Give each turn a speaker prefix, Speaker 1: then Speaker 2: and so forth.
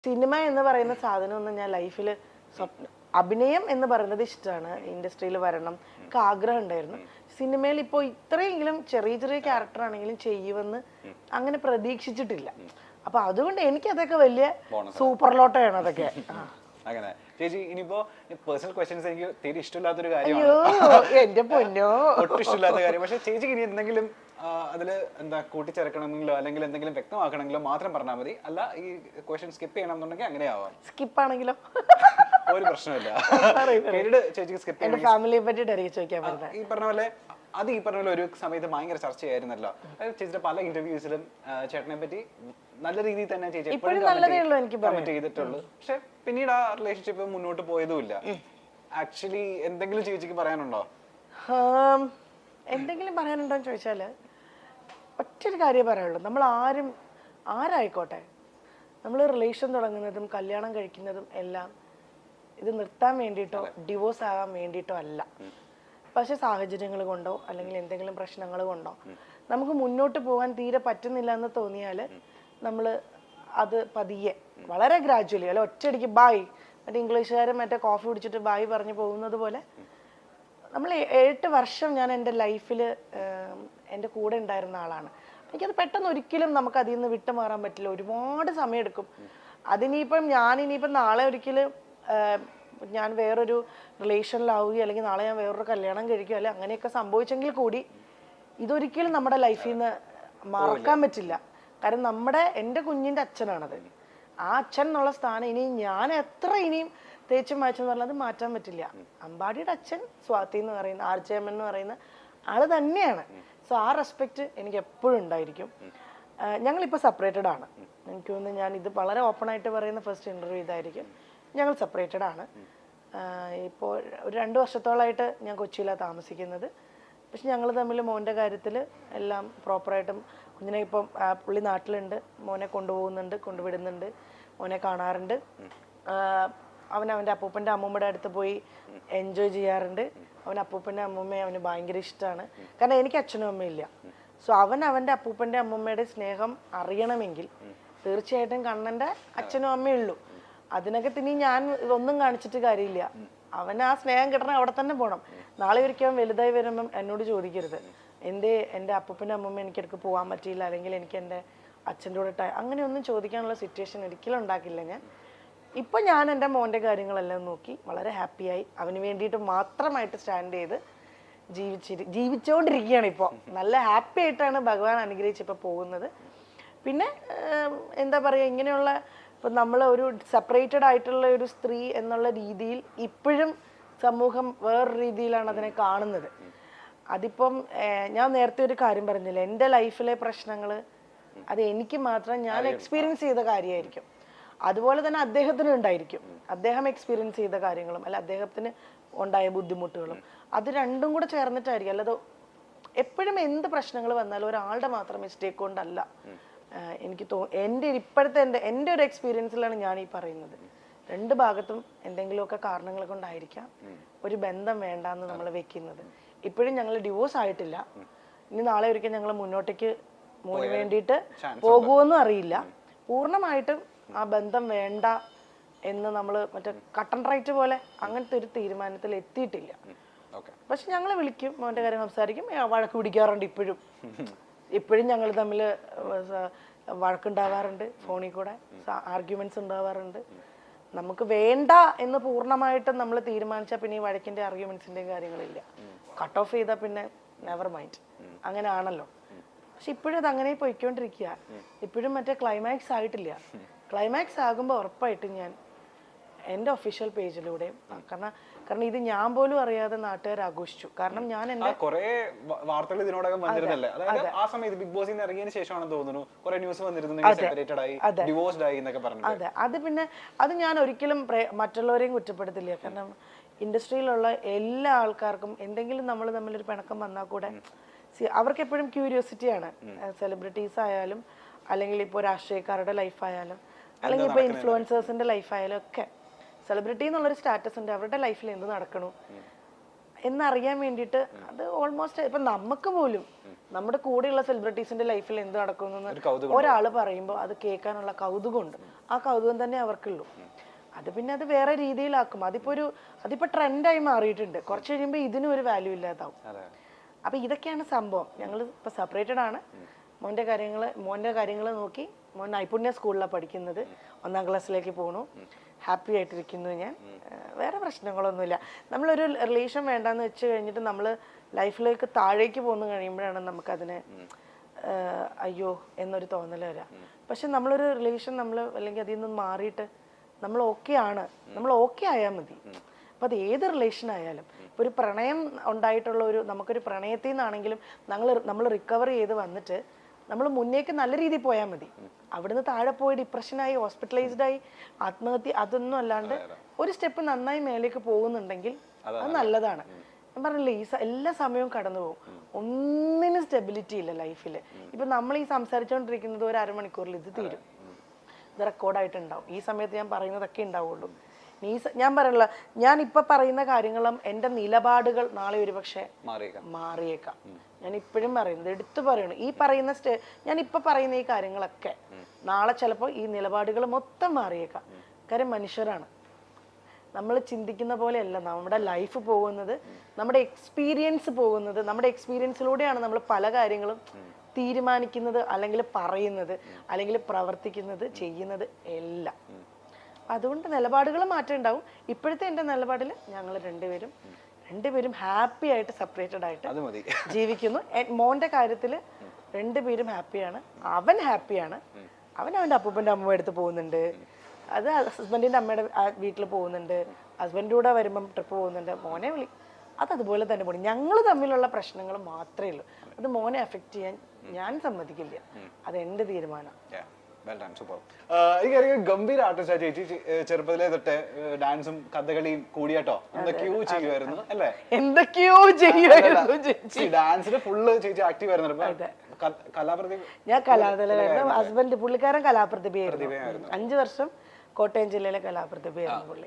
Speaker 1: Cinema എന്ന് പറയുന്ന സാധനമൊന്നും ഞാൻ ലൈഫിൽ അഭിനയം എന്ന് പറയുന്നത് ഇഷ്ടമാണ്. ഇൻഡസ്ട്രിയിൽ വരണം ഒക്കെ ആഗ്രഹം ഉണ്ടായിരുന്നു. സിനിമയിൽ ഇപ്പോൾ ഇത്രയെങ്കിലും ചെറിയ ചെറിയ ക്യാരക്ടർ ആണെങ്കിലും ചെയ്യുമെന്ന് അങ്ങനെ പ്രതീക്ഷിച്ചിട്ടില്ല. അപ്പൊ അതുകൊണ്ട് എനിക്കതൊക്കെ വലിയ സൂപ്പർ ലോട്ടയാണ് അതൊക്കെ.
Speaker 2: അങ്ങനെ ചേച്ചി ഇനിയിപ്പോ പേഴ്സണൽ ക്വസ്റ്റ്യൻസ് എനിക്ക് തീരെ ഇഷ്ടമില്ലാത്തൊരു കാര്യമാണ്,
Speaker 1: എന്റെ പൊന്നോ,
Speaker 2: ഒട്ടും ഇഷ്ടമില്ലാത്ത കാര്യം. പക്ഷെ ചേച്ചിക്ക് ഇനി എന്തെങ്കിലും അതില് എന്താ കൂട്ടിച്ചേർക്കണമെങ്കിലോ അല്ലെങ്കിൽ എന്തെങ്കിലും വ്യക്തമാക്കണമെങ്കിലോ മാത്രം പറഞ്ഞാൽ മതി. അല്ല ഈ ക്വസ്റ്റ്യൻ സ്കിപ്പ് ചെയ്യണമെന്നുണ്ടെങ്കിൽ അങ്ങനെ ആവാം.
Speaker 1: സ്കിപ്പ് ആണെങ്കിലോ
Speaker 2: ഒരു പ്രശ്നമില്ല. ചേച്ചിക്ക് സ്കിപ്പ്
Speaker 1: എന്റെ ഫാമിലിയെ പറ്റിയിട്ടായിരിക്കും ചോദിക്കാൻ പറ്റുന്നത്.
Speaker 2: ഈ പറഞ്ഞ പോലെ അത് ഈ പറഞ്ഞ പോലെ ഒരു സമയത്ത് ഭയങ്കര ചർച്ചയായിരുന്നല്ലോ. ചേച്ചിയുടെ പല ഇന്റർവ്യൂസിലും ചേട്ടനെ പറ്റി നല്ല രീതിയിൽ തന്നെ ചേച്ചി കമന്റ് ചെയ്തിട്ടുള്ളൂ. പക്ഷെ പിന്നീട് ആ റിലേഷൻഷിപ്പ് മുന്നോട്ട് പോയതുമില്ല. ആക്ച്വലി എന്തെങ്കിലും ചേച്ചിക്ക് പറയാനുണ്ടോ?
Speaker 1: എന്തെങ്കിലും പറയാനുണ്ടോ എന്ന് ചോദിച്ചാല് ഒറ്റൊരു കാര്യം പറയാനുള്ളൂ. നമ്മൾ ആരായിക്കോട്ടെ, നമ്മൾ റിലേഷൻ തുടങ്ങുന്നതും കല്യാണം കഴിക്കുന്നതും എല്ലാം ഇത് നിർത്താൻ വേണ്ടിയിട്ടോ ഡിവോഴ്സ് ആകാൻ വേണ്ടിയിട്ടോ അല്ല. പക്ഷെ സാഹചര്യങ്ങൾ കൊണ്ടോ അല്ലെങ്കിൽ എന്തെങ്കിലും പ്രശ്നങ്ങൾ കൊണ്ടോ നമുക്ക് മുന്നോട്ട് പോകാൻ തീരെ പറ്റുന്നില്ല എന്ന് തോന്നിയാൽ നമ്മൾ അത് പതിയെ വളരെ ഗ്രാജുവലി അല്ല ഒറ്റയടിക്ക് ബായ്, മറ്റേ ഇംഗ്ലീഷുകാരൻ മറ്റേ കോഫി കുടിച്ചിട്ട് ബായ് പറഞ്ഞു പോകുന്നത് പോലെ നമ്മൾ 8 വർഷം ഞാൻ എൻ്റെ ലൈഫിൽ എൻ്റെ കൂടെ ഉണ്ടായിരുന്ന ആളാണ്. എനിക്കത് പെട്ടെന്ന് ഒരിക്കലും നമുക്ക് അതിൽ നിന്ന് വിട്ടുമാറാൻ പറ്റില്ല. ഒരുപാട് സമയമെടുക്കും. അതിനിപ്പം ഞാനിനിയിപ്പം നാളെ ഒരിക്കലും ഞാൻ വേറൊരു റിലേഷനിലാവുകയോ അല്ലെങ്കിൽ നാളെ ഞാൻ വേറൊരു കല്യാണം കഴിക്കുകയോ അല്ലെങ്കിൽ അങ്ങനെയൊക്കെ സംഭവിച്ചെങ്കിൽ കൂടി ഇതൊരിക്കലും നമ്മുടെ ലൈഫിൽ നിന്ന് മറക്കാൻ പറ്റില്ല. കാരണം എൻ്റെ കുഞ്ഞിൻ്റെ അച്ഛനാണത്. ആ അച്ഛൻ എന്നുള്ള സ്ഥാനം ഇനി ഞാൻ എത്ര ഇനിയും തേച്ചും മാച്ചെന്ന് പറഞ്ഞാൽ അത് മാറ്റാൻ പറ്റില്ല. അമ്പാടിയുടെ അച്ഛൻ സ്വാതി എന്ന് പറയുന്ന ആർജയമ്മൻ എന്ന് പറയുന്ന ആള് തന്നെയാണ്. സോ ആ റെസ്പെക്റ്റ് എനിക്ക് എപ്പോഴും ഉണ്ടായിരിക്കും. ഞങ്ങളിപ്പോൾ സെപ്പറേറ്റഡ് ആണ്. എനിക്ക് തോന്നുന്നു ഞാൻ ഇത് വളരെ ഓപ്പൺ ആയിട്ട് പറയുന്ന ഫസ്റ്റ് ഇന്റർവ്യൂ ഇതായിരിക്കും. ഞങ്ങൾ സെപ്പറേറ്റഡ് ആണ്. ഇപ്പോൾ ഒരു 2 വർഷത്തോളമായിട്ട് ഞാൻ കൊച്ചിയിലാണ് താമസിക്കുന്നത്. പക്ഷെ ഞങ്ങൾ തമ്മിൽ മോൻ്റെ കാര്യത്തിൽ എല്ലാം പ്രോപ്പറായിട്ടും കുഞ്ഞിനെ ഇപ്പം പുള്ളി നാട്ടിലുണ്ട്, മോനെ കൊണ്ടുപോകുന്നുണ്ട്, കൊണ്ടുവിടുന്നുണ്ട്, മോനെ കാണാറുണ്ട്. അവൻ്റെ അപ്പൂപ്പൻ്റെ അമ്മൂമ്മയുടെ അടുത്ത് പോയി എൻജോയ് ചെയ്യാറുണ്ട്. അപ്പൂപ്പൻ്റെ അമ്മൂമ്മയെ അവന് ഭയങ്കര ഇഷ്ടമാണ്. കാരണം എനിക്ക് അച്ഛനും അമ്മയില്ല. സോ അവൻ്റെ അപ്പൂപ്പൻ്റെ അമ്മൂമ്മയുടെ സ്നേഹം അറിയണമെങ്കിൽ തീർച്ചയായിട്ടും കണ്ണൻ്റെ അച്ഛനും അമ്മയുള്ളൂ. അതിനൊക്കെ ഇനി ഞാൻ ഇതൊന്നും കാണിച്ചിട്ട് കാര്യമില്ല. അവന് ആ സ്നേഹം കിട്ടണം, അവിടെ തന്നെ പോകണം. നാളെ ഒരിക്കലും വലുതായി വരുമ്പം എന്നോട് ചോദിക്കരുത് എൻ്റെ അപ്പൂപ്പൻ്റെ അമ്മൂമ്മ എനിക്കിടക്ക് പോകാൻ പറ്റിയില്ല അല്ലെങ്കിൽ എനിക്ക് എൻ്റെ അച്ഛൻ്റെ കൂടെ അങ്ങനെയൊന്നും ചോദിക്കാനുള്ള സിറ്റുവേഷൻ ഒരിക്കലും ഉണ്ടാക്കില്ല ഞാൻ. ഇപ്പം ഞാൻ എൻ്റെ മോൻ്റെ കാര്യങ്ങളെല്ലാം നോക്കി വളരെ ഹാപ്പിയായി അവന് വേണ്ടിയിട്ട് മാത്രമായിട്ട് സ്റ്റാൻഡ് ചെയ്ത് ജീവിച്ചുകൊണ്ടിരിക്കുകയാണ്. ഇപ്പോൾ നല്ല ഹാപ്പി ആയിട്ടാണ് ഭഗവാൻ അനുഗ്രഹിച്ച് ഇപ്പോൾ പോകുന്നത്. പിന്നെ എന്താ പറയുക, ഇങ്ങനെയുള്ള ഇപ്പം നമ്മൾ ഒരു സെപ്പറേറ്റഡ് ആയിട്ടുള്ള ഒരു സ്ത്രീ എന്നുള്ള രീതിയിൽ ഇപ്പോഴും സമൂഹം വേറൊരു രീതിയിലാണ് അതിനെ കാണുന്നത്. അതിപ്പം ഞാൻ നേരത്തെ ഒരു കാര്യം പറഞ്ഞില്ല, എൻ്റെ ലൈഫിലെ പ്രശ്നങ്ങൾ അത് എനിക്ക് മാത്രം ഞാൻ എക്സ്പീരിയൻസ് ചെയ്ത കാര്യമായിരിക്കും. അതുപോലെ തന്നെ അദ്ദേഹത്തിനും ഉണ്ടായിരിക്കും. അദ്ദേഹം എക്സ്പീരിയൻസ് ചെയ്ത കാര്യങ്ങളും അല്ല അദ്ദേഹത്തിന് ഉണ്ടായ ബുദ്ധിമുട്ടുകളും അത് രണ്ടും കൂടെ ചേർന്നിട്ടായിരിക്കും. അല്ലാതെ എപ്പോഴും എന്ത് പ്രശ്നങ്ങൾ വന്നാലും ഒരാളുടെ മാത്രം മിസ്റ്റേക്ക് കൊണ്ടല്ല. എനിക്ക് എൻ്റെ ഒരു എക്സ്പീരിയൻസിലാണ് ഞാൻ ഈ പറയുന്നത്. 2 ഭാഗത്തും എന്തെങ്കിലുമൊക്കെ കാരണങ്ങൾ കൊണ്ടായിരിക്കാം ഒരു ബന്ധം വേണ്ടാന്ന് നമ്മൾ വെക്കുന്നത്. ഇപ്പോഴും ഞങ്ങൾ ഡിവോഴ്സ് ആയിട്ടില്ല. ഇനി നാളെ ഒരിക്കൽ ഞങ്ങൾ മുന്നോട്ടേക്ക് മോന് വേണ്ടിയിട്ട് പോകുമെന്നും അറിയില്ല. പൂർണ്ണമായിട്ടും ആ ബന്ധം വേണ്ട എന്ന് നമ്മൾ മറ്റേ കട്ടൻ റൈറ്റ് പോലെ അങ്ങനത്തെ ഒരു തീരുമാനത്തിൽ എത്തിയിട്ടില്ല. പക്ഷെ ഞങ്ങൾ വിളിക്കും, മോൻ്റെ കാര്യം സംസാരിക്കും, വഴക്ക് പിടിക്കാറുണ്ട്. ഇപ്പോഴും ഞങ്ങൾ തമ്മിൽ വഴക്കുണ്ടാവാറുണ്ട്, ഫോണിൽ കൂടെ ആർഗ്യുമെന്റ്സ് ഉണ്ടാവാറുണ്ട്. നമുക്ക് വേണ്ട എന്ന് പൂർണ്ണമായിട്ടും നമ്മൾ തീരുമാനിച്ചാൽ പിന്നെ ഈ വഴക്കിൻ്റെ ആർഗ്യുമെന്റ്സിൻ്റെയും കാര്യങ്ങളില്ല. കട്ട് ഓഫ് ചെയ്താൽ പിന്നെ നെവർ മൈൻഡ്, അങ്ങനെ ആണല്ലോ. പക്ഷെ ഇപ്പോഴും അത് അങ്ങനെ പോയിക്കൊണ്ടിരിക്കുക. ഇപ്പോഴും മറ്റേ ക്ലൈമാക്സ് ആയിട്ടില്ല. ക്ലൈമാക്സ് ആകുമ്പോൾ ഉറപ്പായിട്ടും ഞാൻ എൻ്റെ ഒഫീഷ്യൽ പേജിലൂടെ, കാരണം ഇത് ഞാൻ പോലും അറിയാതെ നാട്ടുകാർ ആഘോഷിച്ചു. കാരണം ഞാൻ എൻ്റെ
Speaker 2: കുറെ വാർത്തകൾ ഇതിനോടകം വന്നിരുന്നല്ലേ, അതായത് ആ സമയത്ത് ബിഗ് ബോസിൽ നിന്ന് ഇറങ്ങിയതിന് ശേഷമാണെന്ന് തോന്നുന്നു കുറെ ന്യൂസ് വന്നിരുന്നു സെപ്പറേറ്റഡ് ആയി ഡിവോഴ്സ്ഡ് ആയി എന്നൊക്കെ പറഞ്ഞു.
Speaker 1: അതെ, അത് പിന്നെ അത് ഞാൻ ഒരിക്കലും മറ്റുള്ളവരെയും കുറ്റപ്പെടുത്തില്ല. കാരണം ഇൻഡസ്ട്രിയിലുള്ള എല്ലാ ആൾക്കാർക്കും എന്തെങ്കിലും നമ്മൾ തമ്മിലൊരു പിണക്കം വന്നാൽ കൂടെ അവർക്ക് എപ്പോഴും ക്യൂരിയോസിറ്റിയാണ്. സെലിബ്രിറ്റീസ് ആയാലും അല്ലെങ്കിൽ ഇപ്പോൾ രാഷ്ട്രീയക്കാരുടെ ലൈഫായാലും അല്ലെങ്കിൽ ഇപ്പോൾ ഇൻഫ്ലുവൻസേഴ്സിന്റെ ലൈഫായാലും ഒക്കെ സെലിബ്രിറ്റി എന്നുള്ളൊരു സ്റ്റാറ്റസ് ഉണ്ട്. അവരുടെ ലൈഫിൽ എന്ത് നടക്കണു എന്നറിയാൻ വേണ്ടിയിട്ട് അത് ഓൾമോസ്റ്റ് ഇപ്പം നമുക്ക് പോലും നമ്മുടെ കൂടെയുള്ള സെലിബ്രിറ്റീസിന്റെ ലൈഫിൽ എന്ത് നടക്കുമെന്ന്
Speaker 2: ഒരു കൗതുകം
Speaker 1: ഒരാൾ പറയുമ്പോൾ അത് കേൾക്കാനുള്ള കൗതുകമുണ്ട്. ആ കൗതുകം തന്നെ അവർക്കുള്ളൂ. അത് പിന്നെ അത് വേറെ രീതിയിലാക്കും. അതിപ്പോ ട്രെൻഡായി മാറിയിട്ടുണ്ട്. കുറച്ച് കഴിയുമ്പോൾ ഇതിനും ഒരു വാല്യൂ ഇല്ലാതാവും. അപ്പൊ ഇതൊക്കെയാണ് സംഭവം. ഞങ്ങൾ ഇപ്പൊ സെപ്പറേറ്റഡ് ആണ്. മോന്റെ കാര്യങ്ങൾ നോക്കി. മോൻ നൈപുണ്യ സ്കൂളിലാണ് പഠിക്കുന്നത്. 1ാം ക്ലാസ്സിലേക്ക് പോണു. ഹാപ്പി ആയിട്ടിരിക്കുന്നു ഞാൻ. വേറെ പ്രശ്നങ്ങളൊന്നുമില്ല. നമ്മളൊരു റിലേഷൻ വേണ്ടാന്ന് വെച്ച് കഴിഞ്ഞിട്ട് നമ്മൾ ലൈഫിലേക്ക് താഴേക്ക് പോന്നു കഴിയുമ്പോഴാണ് നമുക്കതിന് അയ്യോ എന്നൊരു തോന്നൽ വരാം. പക്ഷെ നമ്മളൊരു റിലേഷൻ അല്ലെങ്കിൽ അതിൽ നിന്ന് മാറിയിട്ട് നമ്മൾ ഓക്കെ ആണ്, നമ്മൾ ഓക്കെ ആയാൽ മതി. അപ്പം അത് ഏത് റിലേഷൻ ആയാലും, ഇപ്പോൾ ഒരു പ്രണയം ഉണ്ടായിട്ടുള്ള നമുക്കൊരു പ്രണയത്തിൽ നിന്നാണെങ്കിലും നമ്മൾ റിക്കവർ ചെയ്ത് വന്നിട്ട് നമ്മൾ മുന്നേക്ക് നല്ല രീതിയിൽ പോയാൽ മതി. അവിടുന്ന് താഴെ പോയി ഡിപ്രഷനായി, ഹോസ്പിറ്റലൈസ്ഡ് ആയി, ആത്മഹത്യ അതൊന്നും അല്ലാണ്ട് ഒരു സ്റ്റെപ്പ് നന്നായി മേലേക്ക് പോകുന്നുണ്ടെങ്കിൽ അത് നല്ലതാണ്. ഞാൻ പറഞ്ഞില്ലേ, എല്ലാ സമയവും കടന്നു പോകും. ഒന്നിനും സ്റ്റെബിലിറ്റി ഇല്ല ലൈഫിൽ. ഇപ്പം നമ്മൾ ഈ സംസാരിച്ചുകൊണ്ടിരിക്കുന്നത് ഒരു അരമണിക്കൂറിൽ ഇത് തീരും. ഇത് റെക്കോർഡായിട്ടുണ്ടാവും. ഈ സമയത്ത് ഞാൻ പറയുന്നതൊക്കെ ഉണ്ടാവുള്ളൂ. ഞാൻ പറയല്ല, ഞാൻ ഇപ്പൊ പറയുന്ന കാര്യങ്ങളും എൻ്റെ നിലപാടുകൾ നാളെ ഒരുപക്ഷെ മാറിയേക്കാം. ഞാൻ ഇപ്പോഴും പറയുന്നത് എടുത്തു പറയണം. ഈ പറയുന്ന ഞാൻ ഇപ്പൊ പറയുന്ന ഈ കാര്യങ്ങളൊക്കെ നാളെ ചിലപ്പോൾ ഈ നിലപാടുകൾ മൊത്തം മാറിയേക്കാം. കാര്യം മനുഷ്യരാണ്. നമ്മൾ ചിന്തിക്കുന്ന പോലെയല്ല നമ്മുടെ ലൈഫ് പോകുന്നത്, നമ്മുടെ എക്സ്പീരിയൻസ് പോകുന്നത്. നമ്മുടെ എക്സ്പീരിയൻസിലൂടെയാണ് നമ്മൾ പല കാര്യങ്ങളും തീരുമാനിക്കുന്നത്, അല്ലെങ്കിൽ പറയുന്നത്, അല്ലെങ്കിൽ പ്രവർത്തിക്കുന്നത്, ചെയ്യുന്നത് എല്ലാം. അതുകൊണ്ട് നിലപാടുകൾ മാറ്റം ഉണ്ടാവും. ഇപ്പോഴത്തെ എൻ്റെ നിലപാടിൽ ഞങ്ങൾ രണ്ടുപേരും ഹാപ്പി ആയിട്ട് സെപ്പറേറ്റഡ് ആയിട്ട് ജീവിക്കുന്നു. മോന്റെ കാര്യത്തിൽ രണ്ടുപേരും ഹാപ്പിയാണ്. അവൻ ഹാപ്പിയാണ്. അവൻ്റെ അപ്പൂപ്പൻ്റെ അമ്മ അടുത്ത് പോകുന്നുണ്ട്. അത് ഹസ്ബൻഡിൻ്റെ അമ്മയുടെ വീട്ടിൽ പോകുന്നുണ്ട്. ഹസ്ബൻഡിൻ്റെ കൂടെ വരുമ്പം ട്രിപ്പ് പോകുന്നുണ്ട്. മോനെ അതുപോലെ തന്നെ പോകണം. ഞങ്ങൾ തമ്മിലുള്ള പ്രശ്നങ്ങൾ മാത്രമേ ഉള്ളൂ. അത് മോനെ അഫക്റ്റ് ചെയ്യാൻ ഞാൻ സമ്മതിക്കില്ല. അത് എൻ്റെ തീരുമാനം.
Speaker 2: എനിക്കറിയാം, ഗംഭീര ആർട്ടിസ്റ്റാ ചേച്ചി. ചെറുപ്പത്തിലെ തൊട്ട് ഡാൻസും കഥകളിയും കൂടിയാട്ടോ എന്തൊക്കെയോ ചെയ്യുമായിരുന്നു അല്ലേ?
Speaker 1: എന്തൊക്കെയോ ചെയ്യുമായിരുന്നു.
Speaker 2: ഡാൻസിന് ഫുള്ള് ചേച്ചി ആക്റ്റീവ് ആയിരുന്നു. കലാപ്രതിഭ.
Speaker 1: ഞാൻ കലാതലായിരുന്നു. ഹസ്ബൻഡ് പുള്ളിക്കാരൻ കലാപ്രതിഭയായിരുന്നു. 5 വർഷം കോട്ടയം ജില്ലയിലെ കലാപ്രതിഭയായിരുന്നു പുള്ളി.